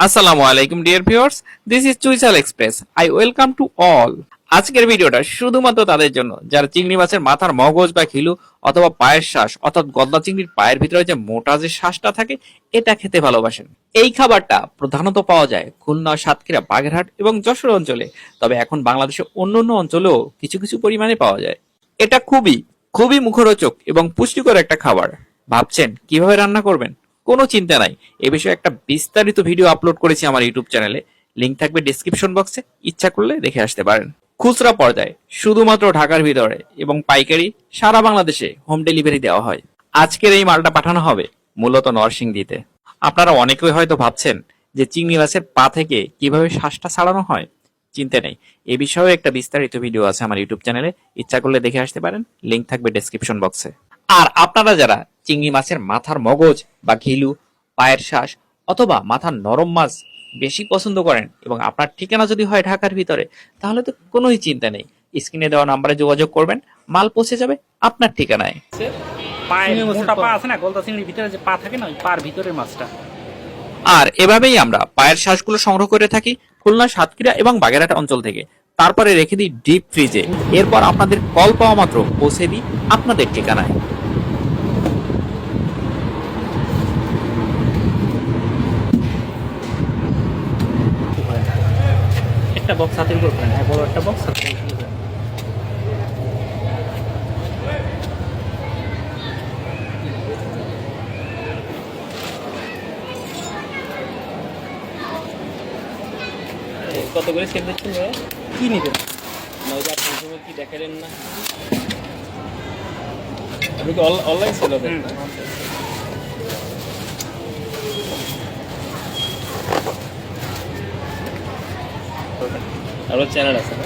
আসসালামু আলাইকুম dear viewers, this is চুইসাল express. I welcome to all. আজকের ভিডিওটা শুধুমাত্র তাদের জন্য যারা চিংড়ি মাছের মাথার মগজ বা খিলু অথবা পায়ের শ্বাস অর্থাৎ গলদা চিংড়ির পায়ের ভিতরে যে মোটা যে শ্বাসটা থাকে এটা খেতে ভালোবাসেন। এই খাবারটা প্রধানত পাওয়া যায় খুলনা, সাতক্ষীরা, বাগেরহাট এবং যশোর অঞ্চলে। তবে এখন বাংলাদেশের অন্যান্য অঞ্চলেও কিছু কিছু পরিমাণে পাওয়া যায়। এটা খুবই খুবই মুখরোচক এবং পুষ্টিকর একটা খাবার। ভাবছেন কিভাবে রান্না করবেন? কোনো চিন্তা নাই, এ বিষয়ে একটা বিস্তারিত ভিডিও আপলোড করেছি আমার ইউটিউব চ্যানেলে। লিংক থাকবে ডেসক্রিপশন বক্সে, ইচ্ছা করলে দেখে আসতে পারেন। খুচরা পর্যায়ে শুধুমাত্র ঢাকার ভিতরে এবং পাইকারি সারা বাংলাদেশে হোম ডেলিভারি দেওয়া হয়। আজকের এই মালটা পাঠানো হবে মূলত নরসিংদীতে। আপনারা অনেকেই হয়তো ভাবছেন যে চিংড়ি মাছের পা থেকে কিভাবে শ্বাসটা ছাড়ানো হয়। চিন্তা নেই, এ বিষয়েও একটা বিস্তারিত ভিডিও আছে আমার ইউটিউব চ্যানেলে, ইচ্ছা করলে দেখে আসতে পারেন। লিংক থাকবে ডেসক্রিপশন বক্সে। আর আপনারা যারা চিংড়ি মাছের মাথার মগজ বা ঘিলু, পায়ের শ্বাস অথবা মাথার নরম মাছ বেশি পছন্দ করেন এবং আপনার ঠিকানা যদি হয় ঢাকার ভিতরে, তাহলে তো কোনোই চিন্তা নেই, স্ক্রিনে দেওয়া নাম্বারে যোগাযোগ করবেন, মাল পৌঁছে যাবে আপনার ঠিকানায়। পায়ের মোটা পা আছে না, গলদা চিংড়ির ভিতরে যে পা থাকে না, ওই পার ভিতরের মাছটা। আর এভাবেই আমরা পায়ের শ্বাসগুলো সংগ্রহ করে থাকি খুলনা, সাতক্ষীরা এবং বাগেরহাট অঞ্চল থেকে। তারপরে রেখে দিই ডিপ ফ্রিজে। এরপর আপনাদের কল পাওয়া মাত্র পৌঁছে দিই আপনাদের ঠিকানায়। একটা বক্স হাতের উপর ফেলেন, হ্যাঁ, বড় একটা বক্স হাতের উপর ফেলেন। কত করে সেল দিচ্ছেন ভাইয়া? কি নেবেন? নয়তো আপনার সময় কি দেখালেন না? আপনি কি অনলাইন সেল হবে? আমার চ্যানেল আছে না?